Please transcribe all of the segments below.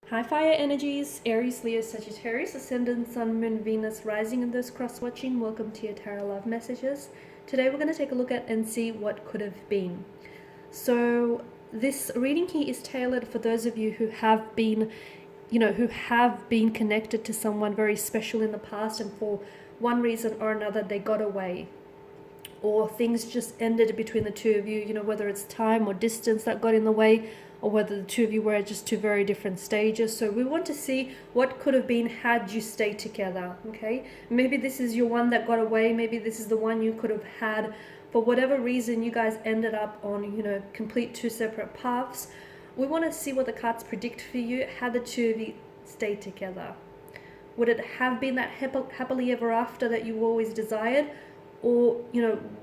Hi fire energies, Aries, Leo, Sagittarius, Ascendant, Sun, Moon, Venus, Rising, and those cross-watching. Welcome to your Tarot Love Messages. Today we're going to take a look at and see what could have been. So this reading here is tailored for those of you who have been, who have been connected to someone very special in the past, and for one reason or another they got away. Or things just ended between the two of you, whether it's time or distance that got in the way, or whether the two of you were at just two very different stages. So we want to see what could have been had you stayed together, okay? Maybe this is your one that got away. Maybe this is the one you could have had. For whatever reason, you guys ended up on, complete two separate paths. We want to see what the cards predict for you, how the two of you stayed together. Would it have been that happily ever after that you always desired? Or,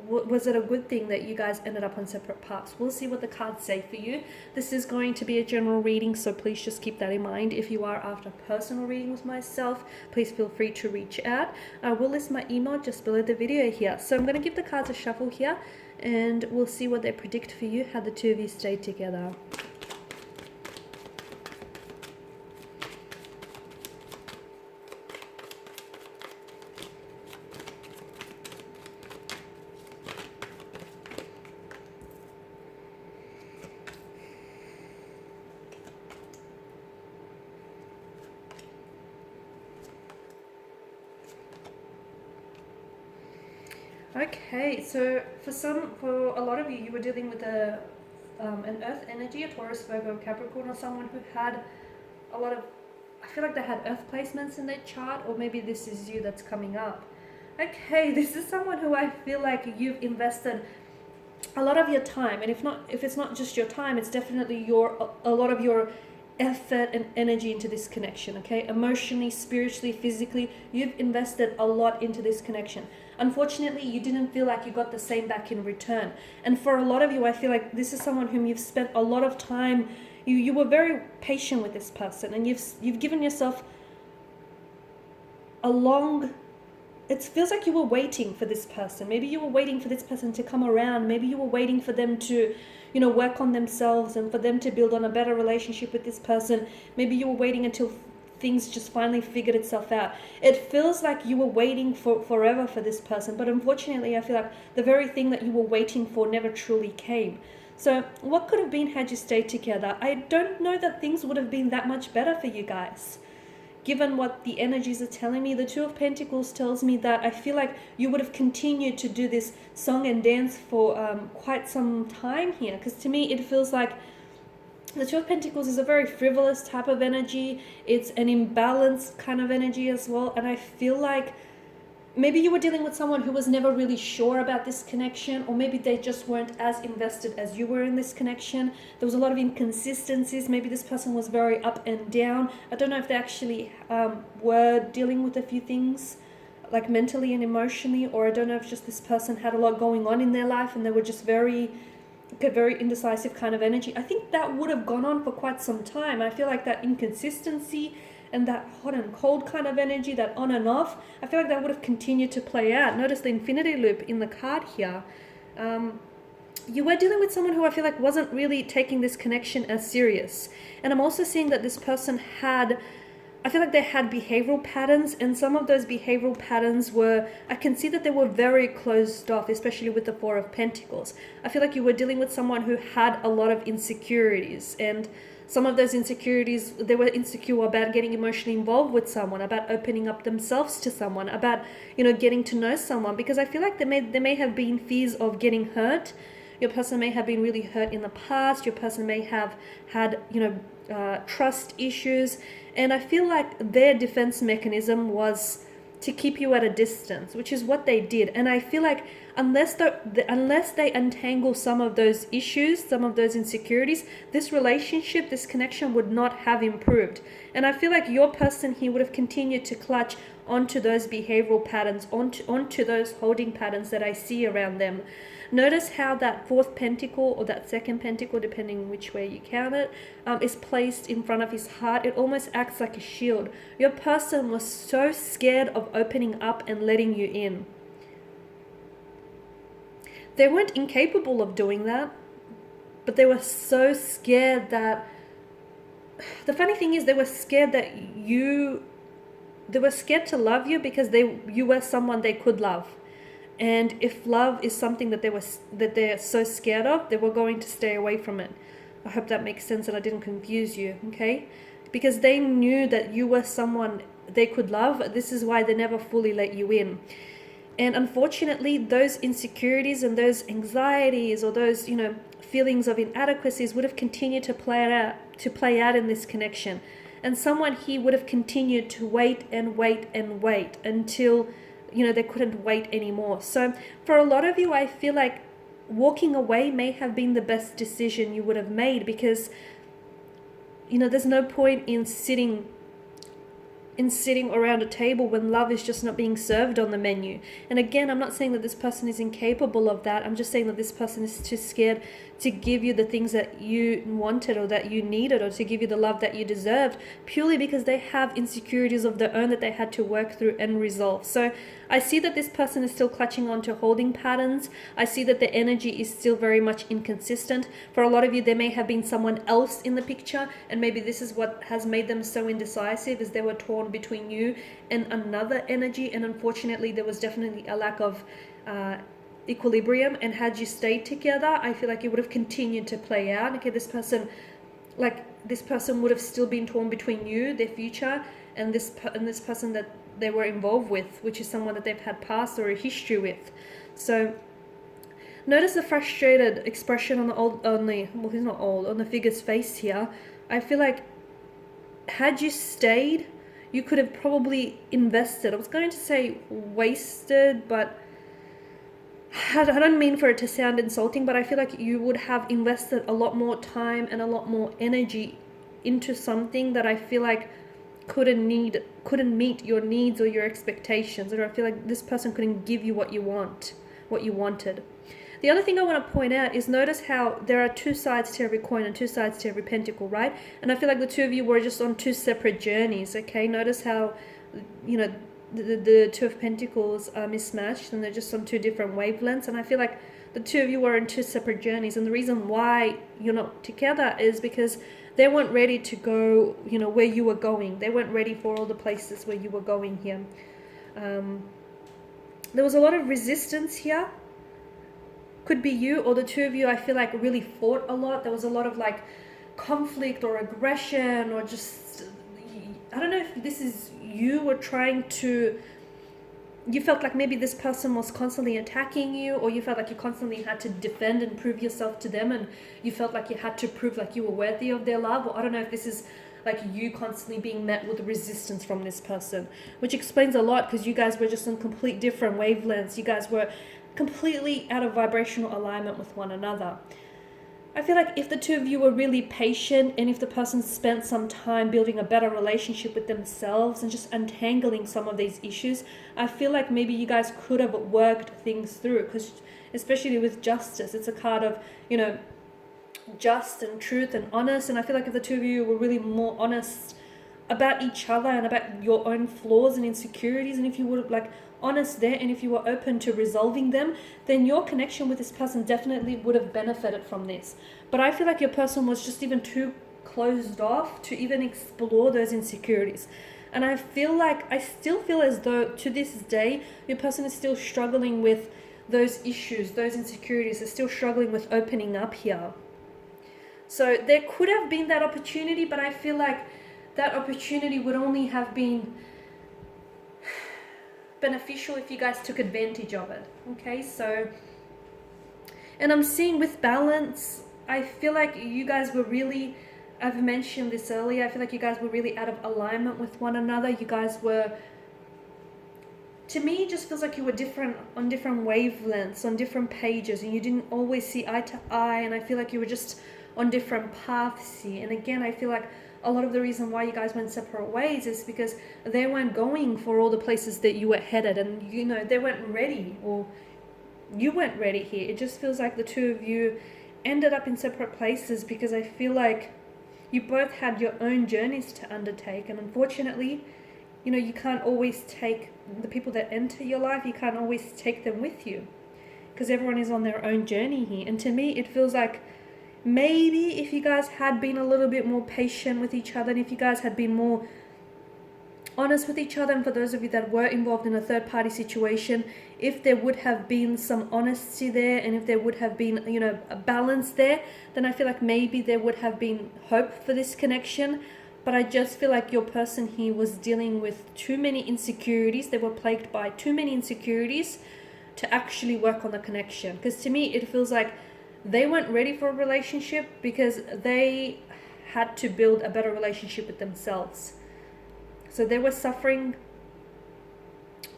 was it a good thing that you guys ended up on separate paths? We'll see what the cards say for you. This is going to be a general reading, so please just keep that in mind. If you are after personal reading with myself, please feel free to reach out. I will list my email just below the video here. So I'm going to give the cards a shuffle here, and we'll see what they predict for you, how the two of you stay together. Okay, so for a lot of you, you were dealing with an earth energy, a Taurus, Virgo, Capricorn, or someone who had a lot of, I feel like they had earth placements in their chart, or maybe this is you that's coming up. Okay, this is someone who I feel like you've invested a lot of your time, and if it's not just your time, it's definitely a lot of your effort and energy into this connection, okay? Emotionally, spiritually, physically, you've invested a lot into this connection. Unfortunately, you didn't feel like you got the same back in return. And for a lot of you, I feel like this is someone whom you've spent a lot of time, you were very patient with this person, and you've given yourself a long, it feels like you were waiting for this person. Maybe you were waiting for this person to come around. Maybe you were waiting for them to, work on themselves and for them to build on a better relationship with this person. Maybe you were waiting until things just finally figured itself out. It feels like you were waiting for forever for this person, but unfortunately I feel like the very thing that you were waiting for never truly came. So what could have been had you stayed together? I don't know that things would have been that much better for you guys. Given what the energies are telling me, the Two of Pentacles tells me that I feel like you would have continued to do this song and dance for quite some time here. Because to me, it feels like the Two of Pentacles is a very frivolous type of energy. It's an imbalanced kind of energy as well. And I feel like maybe you were dealing with someone who was never really sure about this connection, or maybe they just weren't as invested as you were in this connection. There was a lot of inconsistencies. Maybe this person was very up and down. I don't know if they actually were dealing with a few things, like mentally and emotionally, or I don't know if just this person had a lot going on in their life and they were just very indecisive kind of energy. I think that would have gone on for quite some time. I feel like that inconsistency and that hot and cold kind of energy, that on and off, I feel like that would have continued to play out. Notice the infinity loop in the card here. You were dealing with someone who I feel like wasn't really taking this connection as serious. And I'm also seeing that this person I feel like they had behavioral patterns, and some of those behavioral patterns I can see that they were very closed off, especially with the Four of Pentacles. I feel like you were dealing with someone who had a lot of insecurities, and some of those insecurities, they were insecure about getting emotionally involved with someone, about opening up themselves to someone, about, getting to know someone, because I feel like there may have been fears of getting hurt. Your person may have been really hurt in the past. Your person may have had, trust issues. And I feel like their defense mechanism was to keep you at a distance, which is what they did. And I feel like unless they untangle some of those issues, some of those insecurities, this relationship, this connection would not have improved. And I feel like your person here would have continued to clutch onto those behavioral patterns, onto those holding patterns that I see around them. Notice how that fourth pentacle, or that second pentacle, depending which way you count it, is placed in front of his heart. It almost acts like a shield. Your person was so scared of opening up and letting you in. They weren't incapable of doing that, but they were so scared that the funny thing is they were scared they were scared to love you because you were someone they could love. And if love is something that they're so scared of, they were going to stay away from it. I hope that makes sense and I didn't confuse you, okay? Because they knew that you were someone they could love. This is why they never fully let you in. And unfortunately, those insecurities and those anxieties or those, feelings of inadequacies would have continued to play out in this connection. And someone here would have continued to wait and wait and wait until, they couldn't wait anymore. So for a lot of you, I feel like walking away may have been the best decision you would have made, because there's no point in sitting around a table when love is just not being served on the menu. And again, I'm not saying that this person is incapable of that. I'm just saying that this person is too scared to give you the things that you wanted or that you needed, or to give you the love that you deserved, purely because they have insecurities of their own that they had to work through and resolve. So I see that this person is still clutching on to holding patterns. I see that the energy is still very much inconsistent. For a lot of you, there may have been someone else in the picture, and maybe this is what has made them so indecisive, is they were torn between you and another energy. And unfortunately, there was definitely a lack of equilibrium, and had you stayed together, I feel like it would have continued to play out. Okay, this person would have still been torn between you, their future, and this person that they were involved with, which is someone that they've had past or a history with. So notice the frustrated expression on the figure's face here. I feel like had you stayed, you could have probably invested. I was going to say wasted, but I don't mean for it to sound insulting, but I feel like you would have invested a lot more time and a lot more energy into something that I feel like couldn't meet your needs or your expectations, or I feel like this person couldn't give you what you wanted. The other thing I want to point out is, notice how there are two sides to every coin and two sides to every pentacle, right? And I feel like the two of you were just on two separate journeys, okay? Notice how, the Two of Pentacles are mismatched and they're just on two different wavelengths. And I feel like the two of you are on two separate journeys. And the reason why you're not together is because they weren't ready to go, where you were going. They weren't ready for all the places where you were going here. There was a lot of resistance here. Could be you or the two of you, I feel like, really fought a lot. There was a lot of conflict or aggression, or just, I don't know if this is you were you felt like maybe this person was constantly attacking you, or you felt like you constantly had to defend and prove yourself to them, and you felt like you had to prove like you were worthy of their love. Or I don't know if this is like you constantly being met with resistance from this person, which explains a lot, because you guys were just on complete different wavelengths. You guys were completely out of vibrational alignment with one another. I feel like if the two of you were really patient, and if the person spent some time building a better relationship with themselves and just untangling some of these issues, I feel like maybe you guys could have worked things through. Because especially with justice, it's a card of, just and truth and honest. And I feel like if the two of you were really more honest about each other and about your own flaws and insecurities, and if you were honest there, and if you were open to resolving them, then your connection with this person definitely would have benefited from this. But I feel like your person was just even too closed off to even explore those insecurities. And I still feel as though to this day your person is still struggling with those issues, those insecurities. They're still struggling with opening up here. So there could have been that opportunity, but I feel like that opportunity would only have been beneficial if you guys took advantage of it. Okay, so, and I'm seeing with balance, I feel like you guys were really, I've mentioned this earlier, I feel like you guys were really out of alignment with one another. You guys were, to me, it just feels like you were on different wavelengths, on different pages, and you didn't always see eye to eye. And I feel like you were just on different paths here. And again, I feel like a lot of the reason why you guys went separate ways is because they weren't going for all the places that you were headed, and they weren't ready, or you weren't ready here. It just feels like the two of you ended up in separate places, because I feel like you both had your own journeys to undertake. And unfortunately, you can't always take the people that enter your life, you can't always take them with you, because everyone is on their own journey here. And to me, it feels like maybe if you guys had been a little bit more patient with each other, and if you guys had been more honest with each other, and for those of you that were involved in a third party situation, if there would have been some honesty there, and if there would have been, you know, a balance there, then I feel like maybe there would have been hope for this connection. But I just feel like your person here was dealing with too many insecurities. They were plagued by too many insecurities to actually work on the connection. Because to me, it feels like they weren't ready for a relationship because they had to build a better relationship with themselves. So they were suffering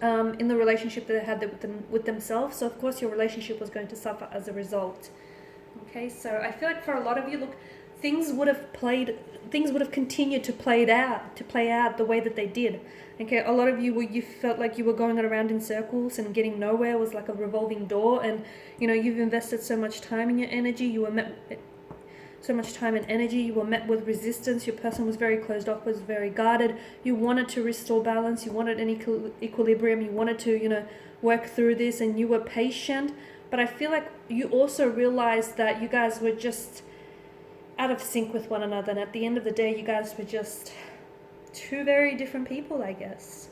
in the relationship that they had with themselves. So of course your relationship was going to suffer as a result. Okay, so I feel like for a lot of you, look, things would have continued to play out the way that they did. Okay, a lot of you felt like you were going around in circles and getting nowhere. It was like a revolving door, and you know, you've invested so much time in your energy, you were met so much time and energy, you were met with resistance. Your person was very closed off, was very guarded. You wanted to restore balance, you wanted an equilibrium, you wanted to, you know, work through this, and you were patient. But I feel like you also realized that you guys were just out of sync with one another, and at the end of the day, you guys were just two very different people, I guess.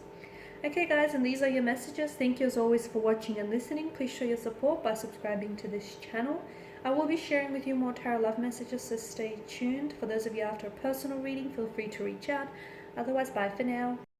Okay guys, and these are your messages. Thank you as always for watching and listening. Please show your support by subscribing to this channel. I will be sharing with you more tarot love messages, so stay tuned. For those of you after a personal reading, feel free to reach out. Otherwise, bye for now.